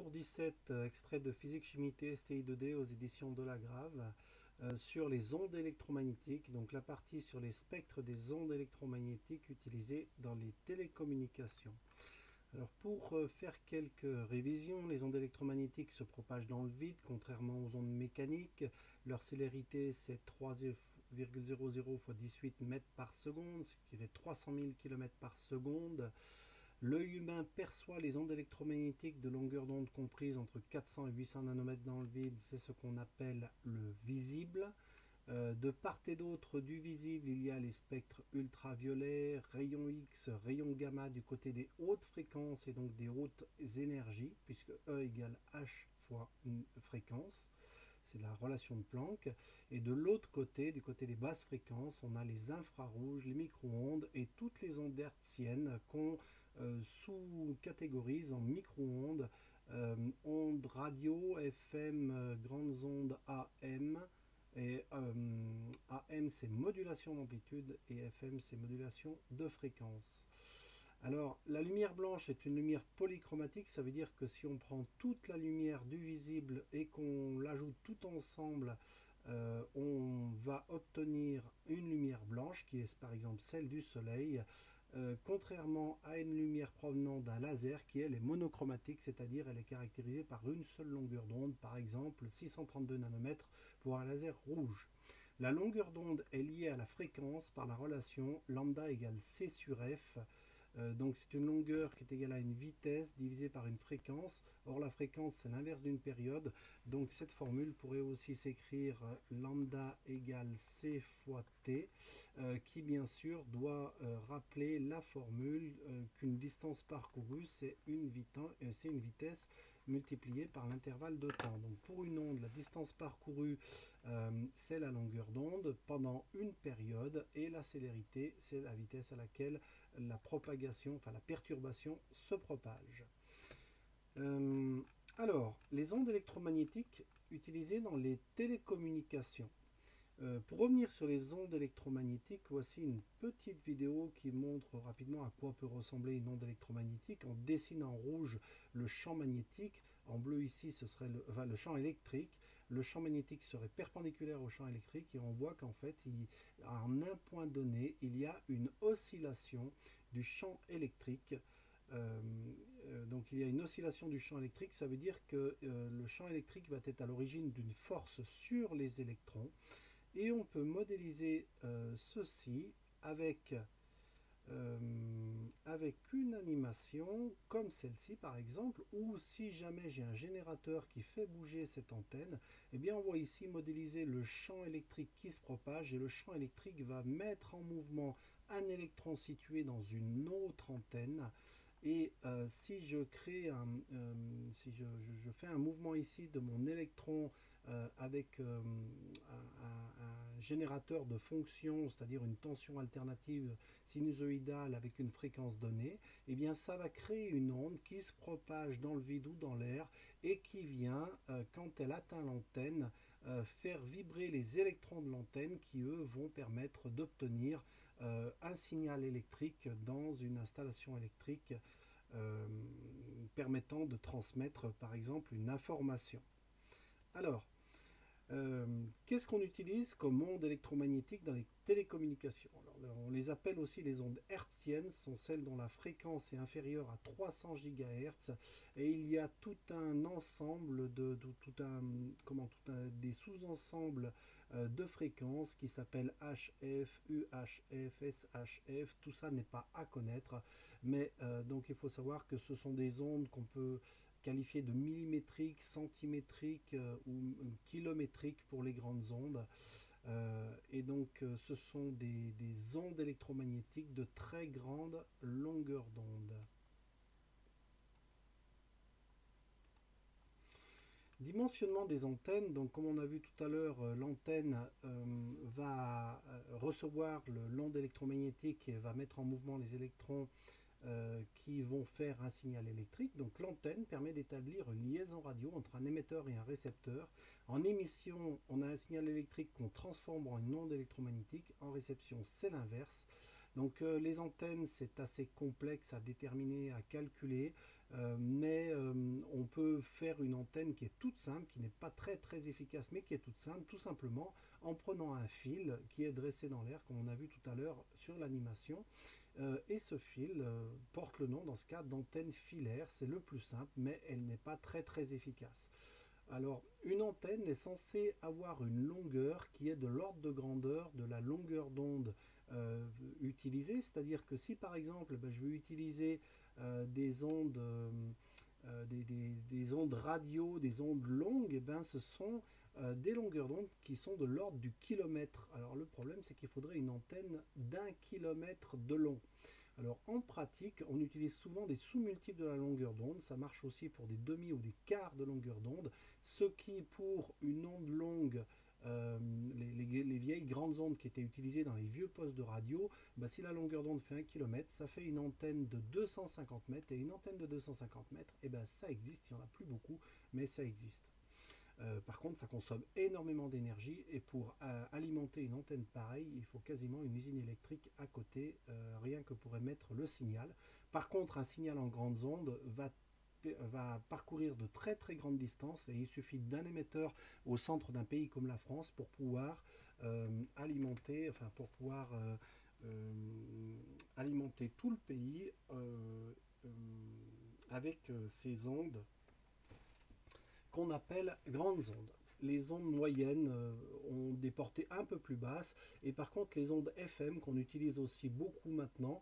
sur 17, extrait de Physique Chimie TSTI 2D aux éditions Delagrave, sur les ondes électromagnétiques, donc la partie sur les spectres des ondes électromagnétiques utilisées dans les télécommunications. Alors pour faire quelques révisions, les ondes électromagnétiques se propagent dans le vide, contrairement aux ondes mécaniques. Leur célérité c'est 3,00 x 18 mètres par seconde, ce qui fait 300 000 km par seconde. L'œil humain perçoit les ondes électromagnétiques de longueur d'onde comprise entre 400 et 800 nanomètres dans le vide, c'est ce qu'on appelle le visible. De part et d'autre du visible, il y a les spectres ultraviolets, rayons X, rayons gamma du côté des hautes fréquences et donc des hautes énergies, puisque E égale H fois une fréquence. C'est la relation de Planck. Et de l'autre côté, du côté des basses fréquences, on a les infrarouges, les micro-ondes et toutes les ondes hertziennes qu'on sous-catégorise en micro-ondes, ondes radio, FM, grandes ondes AM. Et AM c'est modulation d'amplitude et FM c'est modulation de fréquence. Alors la lumière blanche est une lumière polychromatique, ça veut dire que si on prend toute la lumière du visible et qu'on l'ajoute tout ensemble, on va obtenir une lumière blanche qui est par exemple celle du soleil, contrairement à une lumière provenant d'un laser qui elle est monochromatique, c'est-à-dire elle est caractérisée par une seule longueur d'onde, par exemple 632 nanomètres pour un laser rouge. La longueur d'onde est liée à la fréquence par la relation lambda égale C sur F. Donc c'est une longueur qui est égale à une vitesse divisée par une fréquence. Or la fréquence c'est l'inverse d'une période. Donc cette formule pourrait aussi s'écrire lambda égale C fois T, qui bien sûr doit rappeler la formule qu'une distance parcourue c'est une vitesse multipliée par l'intervalle de temps. Donc pour une onde, la distance parcourue c'est la longueur d'onde pendant une période et la célérité c'est la vitesse à laquelle la propagation, enfin la perturbation se propage. Alors, les ondes électromagnétiques utilisées dans les télécommunications. Pour revenir sur les ondes électromagnétiques, voici une petite vidéo qui montre rapidement à quoi peut ressembler une onde électromagnétique. On dessine en rouge le champ magnétique, en bleu ici ce serait le champ électrique. Le champ magnétique serait perpendiculaire au champ électrique et on voit qu'en fait, en un point donné, il y a une oscillation du champ électrique. Donc il y a une oscillation du champ électrique, ça veut dire que le champ électrique va être à l'origine d'une force sur les électrons. Et on peut modéliser ceci avec une animation comme celle-ci par exemple, ou si jamais j'ai un générateur qui fait bouger cette antenne, eh bien on voit ici modéliser le champ électrique qui se propage et le champ électrique va mettre en mouvement un électron situé dans une autre antenne. Et si je crée si je fais un mouvement ici de mon électron avec un générateur de fonction, c'est-à-dire une tension alternative sinusoïdale avec une fréquence donnée, eh bien ça va créer une onde qui se propage dans le vide ou dans l'air et qui vient, quand elle atteint l'antenne, faire vibrer les électrons de l'antenne qui eux vont permettre d'obtenir un signal électrique dans une installation électrique permettant de transmettre par exemple une information. Alors, qu'est-ce qu'on utilise comme ondes électromagnétiques dans les télécommunications? Alors, on les appelle aussi les ondes hertziennes, ce sont celles dont la fréquence est inférieure à 300 GHz et il y a tout un ensemble des sous-ensembles de fréquences qui s'appellent HF, UHF, SHF. Tout ça n'est pas à connaître, mais donc il faut savoir que ce sont des ondes qu'on peut qualifié de millimétrique, centimétrique ou kilométrique pour les grandes ondes. Et donc ce sont des ondes électromagnétiques de très grande longueur d'onde. Dimensionnement des antennes, donc comme on a vu tout à l'heure, l'antenne va recevoir l'onde électromagnétique et va mettre en mouvement les électrons qui vont faire un signal électrique. Donc l'antenne permet d'établir une liaison radio entre un émetteur et un récepteur. En émission, on a un signal électrique qu'on transforme en une onde électromagnétique. En réception, c'est l'inverse. Donc les antennes, c'est assez complexe à déterminer, à calculer, mais on peut peut faire une antenne qui est toute simple, qui n'est pas très très efficace, mais qui est toute simple, tout simplement en prenant un fil qui est dressé dans l'air, comme on a vu tout à l'heure sur l'animation. Et ce fil porte le nom, dans ce cas, d'antenne filaire. C'est le plus simple, mais elle n'est pas très très efficace. Alors, une antenne est censée avoir une longueur qui est de l'ordre de grandeur de la longueur d'onde utilisée. C'est-à-dire que si par exemple, je vais utiliser des ondes des ondes radio, des ondes longues, et ben, ce sont des longueurs d'onde qui sont de l'ordre du kilomètre. Alors le problème, c'est qu'il faudrait une antenne d'1 kilomètre de long. Alors en pratique, on utilise souvent des sous-multiples de la longueur d'onde. Ça marche aussi pour des demi ou des quarts de longueur d'onde. Ce qui, pour une onde longue, les vieilles grandes ondes qui étaient utilisées dans les vieux postes de radio, si la longueur d'onde fait 1 km, ça fait une antenne de 250 mètres. Et une antenne de 250 mètres, ça existe. Il n'y en a plus beaucoup, mais ça existe. Par contre, ça consomme énormément d'énergie et pour alimenter une antenne pareille, il faut quasiment une usine électrique à côté, rien que pour émettre le signal. Par contre, un signal en grandes ondes va parcourir de très très grandes distances et il suffit d'un émetteur au centre d'un pays comme la France pour pouvoir alimenter, alimenter tout le pays avec ces ondes qu'on appelle grandes ondes. Les ondes moyennes ont des portées un peu plus basses et par contre les ondes FM qu'on utilise aussi beaucoup maintenant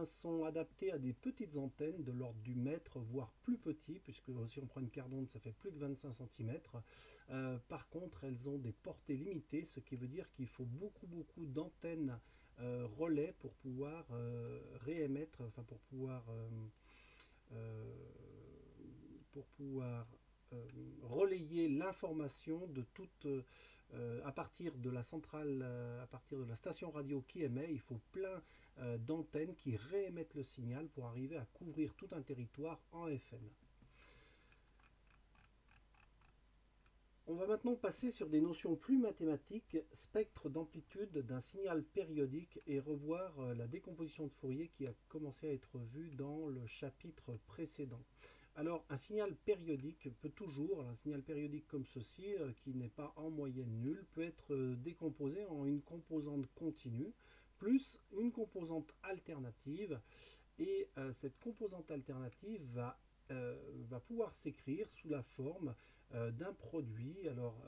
sont adaptées à des petites antennes de l'ordre du mètre voire plus petit, puisque si on prend une quart d'onde ça fait plus de 25 cm. Par contre elles ont des portées limitées, ce qui veut dire qu'il faut beaucoup d'antennes relais pour pouvoir réémettre, pour pouvoir relayer l'information de toute à partir de la centrale, à partir de la station radio qui émet. Il faut plein d'antennes qui réémettent le signal pour arriver à couvrir tout un territoire en FM. On va maintenant passer sur des notions plus mathématiques, spectre d'amplitude d'un signal périodique, et revoir la décomposition de Fourier qui a commencé à être vue dans le chapitre précédent. Alors, un signal périodique peut toujours, un signal périodique comme ceci, qui n'est pas en moyenne nulle, peut être décomposé en une composante continue, plus une composante alternative, et cette composante alternative va pouvoir s'écrire sous la forme d'un produit. Alors,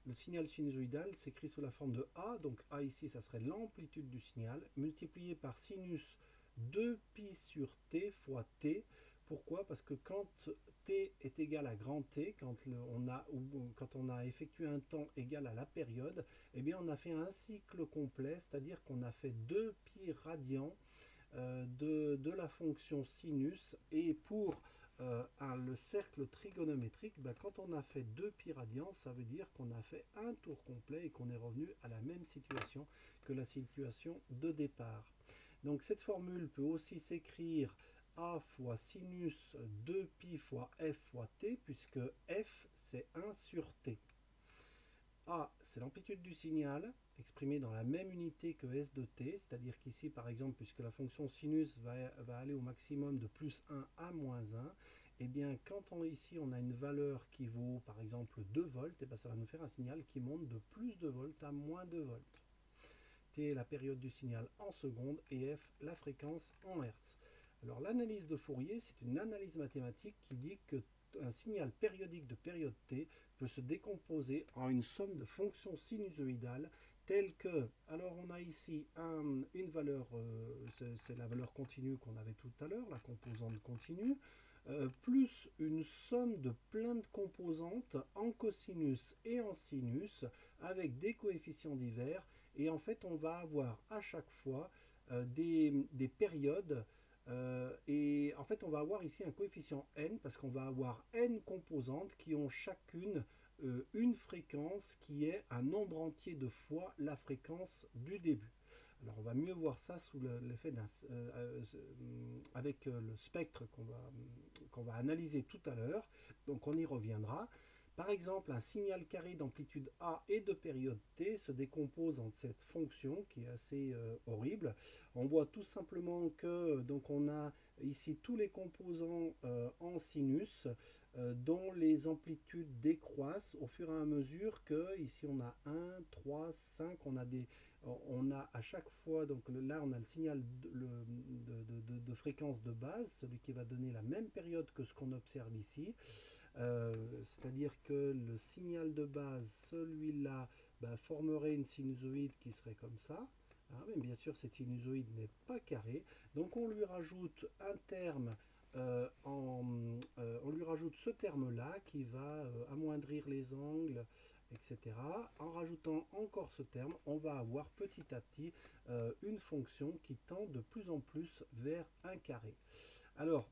le signal sinusoïdal s'écrit sous la forme de A, donc A ici, ça serait l'amplitude du signal, multiplié par sinus 2pi sur t fois t. Pourquoi? Parce que quand t est égal à grand T, quand on a effectué un temps égal à la période, on a fait un cycle complet, c'est-à-dire qu'on a fait 2pi radians de la fonction sinus, et pour le cercle trigonométrique, quand on a fait 2pi radians, ça veut dire qu'on a fait un tour complet et qu'on est revenu à la même situation que la situation de départ. Donc cette formule peut aussi s'écrire A fois sinus 2pi fois f fois t, puisque f c'est 1 sur t. A c'est l'amplitude du signal, exprimée dans la même unité que s de t, c'est-à-dire qu'ici par exemple, puisque la fonction sinus va aller au maximum de plus 1 à moins 1, quand ici on a une valeur qui vaut par exemple 2 volts, ça va nous faire un signal qui monte de plus de volts à moins 2 volts. T est la période du signal en secondes et f la fréquence en hertz. Alors l'analyse de Fourier, c'est une analyse mathématique qui dit qu'un signal périodique de période t peut se décomposer en une somme de fonctions sinusoïdales telles que, alors on a ici une valeur, c'est la valeur continue qu'on avait tout à l'heure, la composante continue, plus une somme de plein de composantes en cosinus et en sinus avec des coefficients divers, et en fait on va avoir à chaque fois des périodes. Et en fait on va avoir ici un coefficient n parce qu'on va avoir n composantes qui ont chacune une fréquence qui est un nombre entier de fois la fréquence du début. Alors on va mieux voir ça sous l'effet avec le spectre qu'on va analyser tout à l'heure, donc on y reviendra. Par exemple, un signal carré d'amplitude A et de période T se décompose en cette fonction qui est assez horrible. On voit tout simplement que donc on a ici tous les composants en sinus dont les amplitudes décroissent au fur et à mesure que ici on a 1, 3, 5, on a à chaque fois, donc là on a le signal de fréquence de base, celui qui va donner la même période que ce qu'on observe ici. C'est-à-dire que le signal de base, celui-là, bah, formerait une sinusoïde qui serait comme ça. Hein, mais bien sûr, cette sinusoïde n'est pas carrée. Donc on lui rajoute un terme, on lui rajoute ce terme-là qui va amoindrir les angles, etc. En rajoutant encore ce terme, on va avoir petit à petit une fonction qui tend de plus en plus vers un carré. Alors,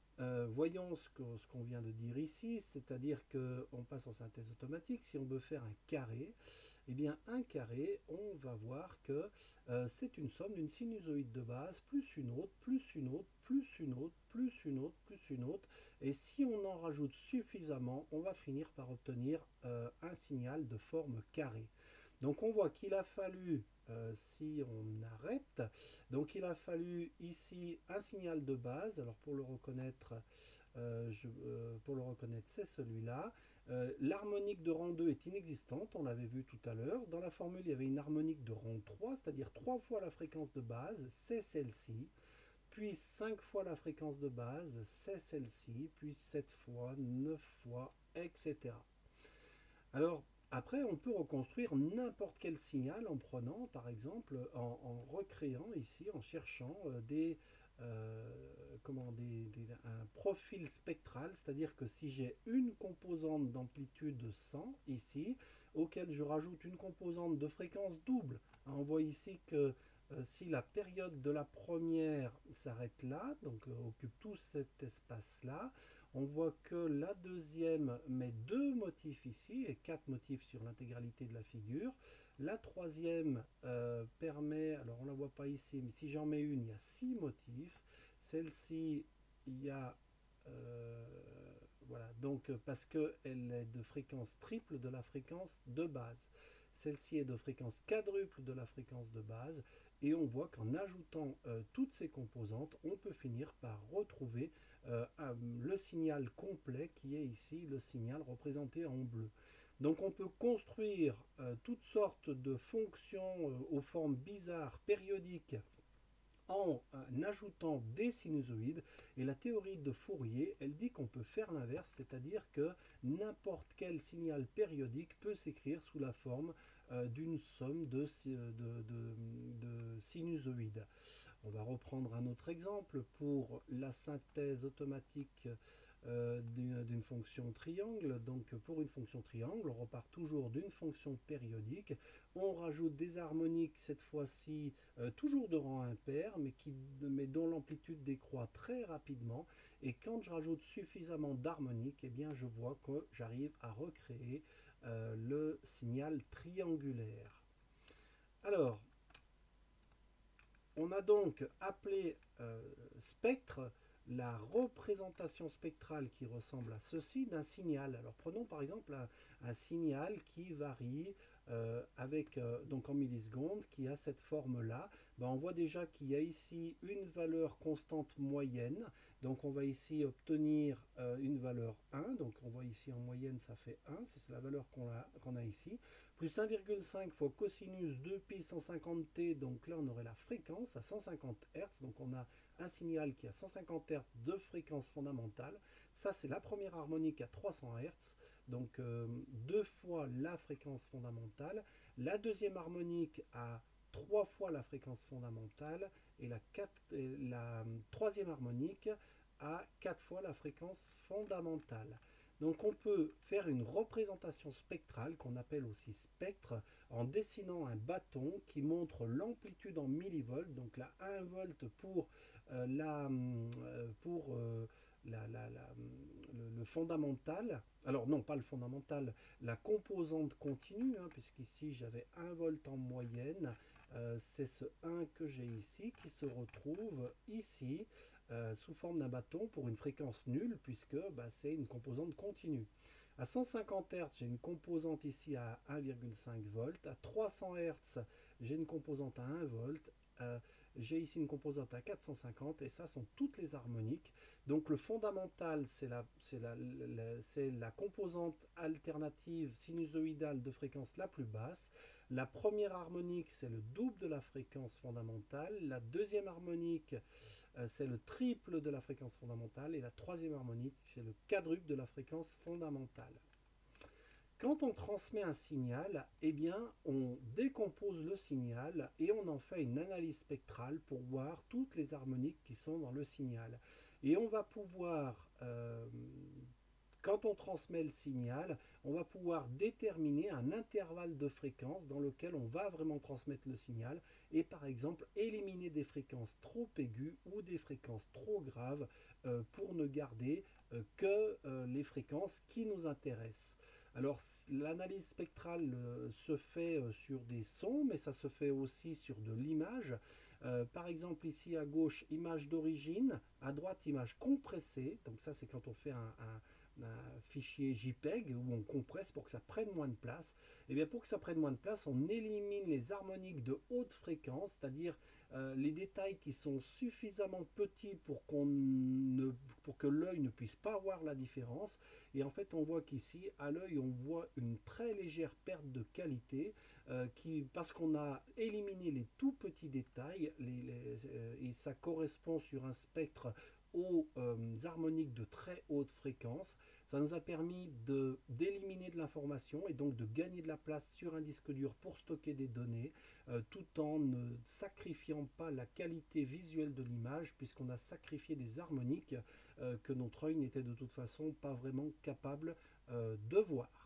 voyons ce qu'on vient de dire ici, c'est-à-dire qu'on passe en synthèse automatique. Si on veut faire un carré, eh bien un carré, on va voir que c'est une somme d'une sinusoïde de base, plus une autre, plus une autre, plus une autre, plus une autre, plus une autre. Et si on en rajoute suffisamment, on va finir par obtenir un signal de forme carrée. Donc on voit qu'il a fallu, si on arrête, donc il a fallu ici un signal de base. Alors pour le reconnaître, c'est celui-là. L'harmonique de rang 2 est inexistante, on l'avait vu tout à l'heure. Dans la formule, il y avait une harmonique de rang 3, c'est-à-dire 3 fois la fréquence de base, c'est celle-ci. Puis 5 fois la fréquence de base, c'est celle-ci. Puis 7 fois, 9 fois, etc. Alors, après, on peut reconstruire n'importe quel signal en prenant, par exemple, en recréant ici, en cherchant un profil spectral, c'est-à-dire que si j'ai une composante d'amplitude 100 ici, auquel je rajoute une composante de fréquence double, hein, on voit ici que si la période de la première s'arrête là, donc occupe tout cet espace-là, on voit que la deuxième met 2 motifs ici et 4 motifs sur l'intégralité de la figure. La troisième permet, alors on ne la voit pas ici, mais si j'en mets une, il y a 6 motifs. Celle-ci, il y a, voilà, donc parce qu'elle est de fréquence triple de la fréquence de base. Celle-ci est de fréquence quadruple de la fréquence de base. Et on voit qu'en ajoutant toutes ces composantes, on peut finir par retrouver le signal complet qui est ici le signal représenté en bleu. Donc on peut construire toutes sortes de fonctions aux formes bizarres, périodiques, en ajoutant des sinusoïdes. Et la théorie de Fourier, elle dit qu'on peut faire l'inverse, c'est-à-dire que n'importe quel signal périodique peut s'écrire sous la forme d'une somme de sinusoïdes. On va reprendre un autre exemple pour la synthèse automatique d'une fonction triangle. Donc pour une fonction triangle, on repart toujours d'une fonction périodique. On rajoute des harmoniques, cette fois-ci toujours de rang impair, mais dont l'amplitude décroît très rapidement. Et quand je rajoute suffisamment d'harmoniques, eh bien je vois que j'arrive à recréer le signal triangulaire. Alors, on a donc appelé spectre la représentation spectrale qui ressemble à ceci d'un signal. Alors prenons par exemple un signal qui varie donc en millisecondes, qui a cette forme-là. Ben, on voit déjà qu'il y a ici une valeur constante moyenne. Donc on va ici obtenir une valeur 1. Donc on voit ici en moyenne ça fait 1. C'est la valeur qu'on a ici. Plus 1,5 fois cosinus 2pi 150t. Donc là on aurait la fréquence à 150 Hz. Donc on a un signal qui a 150 Hz de fréquence fondamentale. Ça c'est la première harmonique à 300 Hz. Donc 2 fois la fréquence fondamentale. La deuxième harmonique à 3 fois la fréquence fondamentale et la troisième harmonique à 4 fois la fréquence fondamentale. Donc on peut faire une représentation spectrale qu'on appelle aussi spectre en dessinant un bâton qui montre l'amplitude en millivolts, donc la 1 volt pour, le fondamental. Alors non, pas le fondamental, la composante continue, hein, puisqu'ici j'avais 1 volt en moyenne. C'est ce 1 que j'ai ici qui se retrouve ici sous forme d'un bâton pour une fréquence nulle puisque c'est une composante continue. À 150 Hz, j'ai une composante ici à 1,5 volts. À 300 Hz, j'ai une composante à 1 volt. J'ai ici une composante à 450 et ça sont toutes les harmoniques. Donc le fondamental, c'est la composante alternative sinusoïdale de fréquence la plus basse. La première harmonique, c'est le double de la fréquence fondamentale. La deuxième harmonique, c'est le triple de la fréquence fondamentale. Et la troisième harmonique, c'est le quadruple de la fréquence fondamentale. Quand on transmet un signal, eh bien, on décompose le signal et on en fait une analyse spectrale pour voir toutes les harmoniques qui sont dans le signal. Et on va pouvoir, quand on transmet le signal, on va pouvoir déterminer un intervalle de fréquence dans lequel on va vraiment transmettre le signal et par exemple éliminer des fréquences trop aiguës ou des fréquences trop graves pour ne garder que les fréquences qui nous intéressent. Alors l'analyse spectrale se fait sur des sons, mais ça se fait aussi sur de l'image. Par exemple ici à gauche, image d'origine, à droite, image compressée. Donc ça c'est quand on fait un fichier JPEG où on compresse pour que ça prenne moins de place. Et bien pour que ça prenne moins de place, on élimine les harmoniques de haute fréquence, c'est-à-dire les détails qui sont suffisamment petits pour que l'œil ne puisse pas voir la différence. Et en fait, on voit qu'ici, à l'œil, on voit une très légère perte de qualité parce qu'on a éliminé les tout petits détails et ça correspond sur un spectre aux harmoniques de très haute fréquence. Ça nous a permis d'éliminer de l'information et donc de gagner de la place sur un disque dur pour stocker des données tout en ne sacrifiant pas la qualité visuelle de l'image puisqu'on a sacrifié des harmoniques que notre œil n'était de toute façon pas vraiment capable de voir.